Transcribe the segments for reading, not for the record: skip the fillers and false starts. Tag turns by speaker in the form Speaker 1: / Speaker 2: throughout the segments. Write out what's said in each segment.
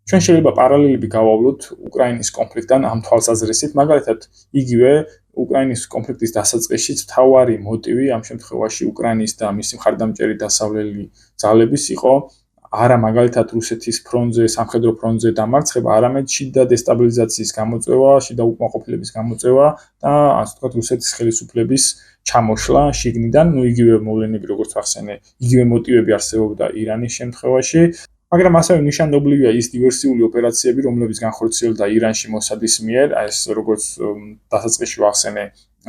Speaker 1: ჩვენ შეიძლება პარალელები გავავლოთ უკრაინის კონფლიქტთან ამ თვალსაზრისით, მაგალითად, იგივე უკრაინის კონფლიქტის დასაწყისშიც მთავარი მოტივი ამ შემთხვევაში უკრაინის და მისი მხარდამჭერი დასავლელი ძალების იყო არა მაგალითად რუსეთის ფრონტზე, სამხედრო ფრონტზე დამარცხება, არამედ შიდა დესტაბილიზაციის გამოწვევა, შიდა უკმაყოფილების გამოწვევა და ასე ვთქვათ რუსეთის ხელისუფლების ჩამოშლა შიგნიდან, იგივე მოვლენები როგორც ახსენე, იგივე მოტივები არსებობდა ირანის შემთხვევაში. მაგრამ ასევე ნიშანდობლივია ის დივერსიული ოპერაციები, რომლებიც განხორციელდა ირანში მოსადის მიერ, ეს როგორც დასაწყისში ვახსენე,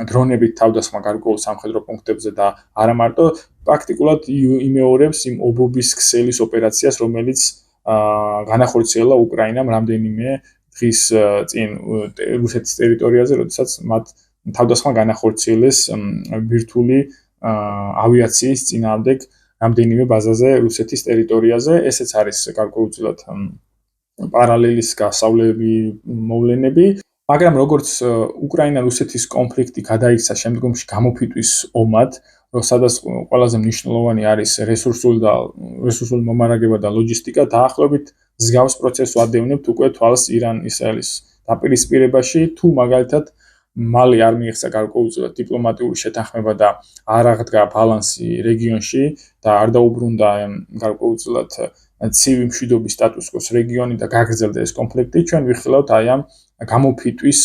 Speaker 1: დრონებით თავდასხმა გარკვეულ სამხედრო პუნქტებზე და არა მარტო პრაქტიკულად იმეორებს იმ ობობის ქსელის ოპერაციას, რომელიც განახორციელა უკრაინამ რამდენიმე დღის წინ რუსეთის ტერიტორიაზე, როდესაც მათ თავდასხმა განახორციელეს ბირთვული ავიაციის წინააღმდეგ რამდენიმე ბაზაზე რუსეთის ტერიტორიაზე, ესეც არის გარკვეულწილად პარალელის გასავლები მოვლენები, მაგრამ როგორც უკრაინა-რუსეთის კონფლიქტი გადაიქცა შემდგომში გამოფიტვის ომად, სადაც ყველაზე მნიშვნელოვანი არის რესურსული მომარაგება და ლოჯისტიკა, დაახლოებით მსგავს პროცესს ვადევნებთ უკვე თვალს ირან-ისრაელის დაპირისპირებაში, თუ მაგალითად მალე არ მიიღწა გარკვეულწილად დიპლომატიური შეთანხმება და არ აღდგა ბალანსი რეგიონში და არ დაუბრუნდა გარკვეულწილად ცივი მშვიდობის სტატუს-კვოს რეგიონი და გაგრძელდა ეს კონფლიქტი, ჩვენ ვიხილავთ აი ამ გამოფიტვის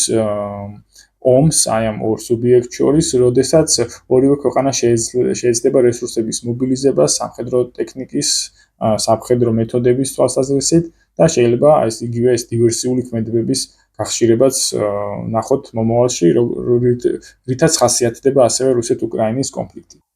Speaker 1: ომს, აი ამ ორ სუბიექტს შორის, როდესაც ორივე ქვეყანა შეიძლება რესურსების მობილიზებას, სამხედრო ტექნიკის, სამხედრო მეთოდების თვალსაზრისით და შეიძლება ეს იგივე ეს დივერსიული ქმედებების გახშირებაც ნახოთ მომავალში, რითაც ხასიათდება ასევე რუსეთ-უკრაინის კონფლიქტი.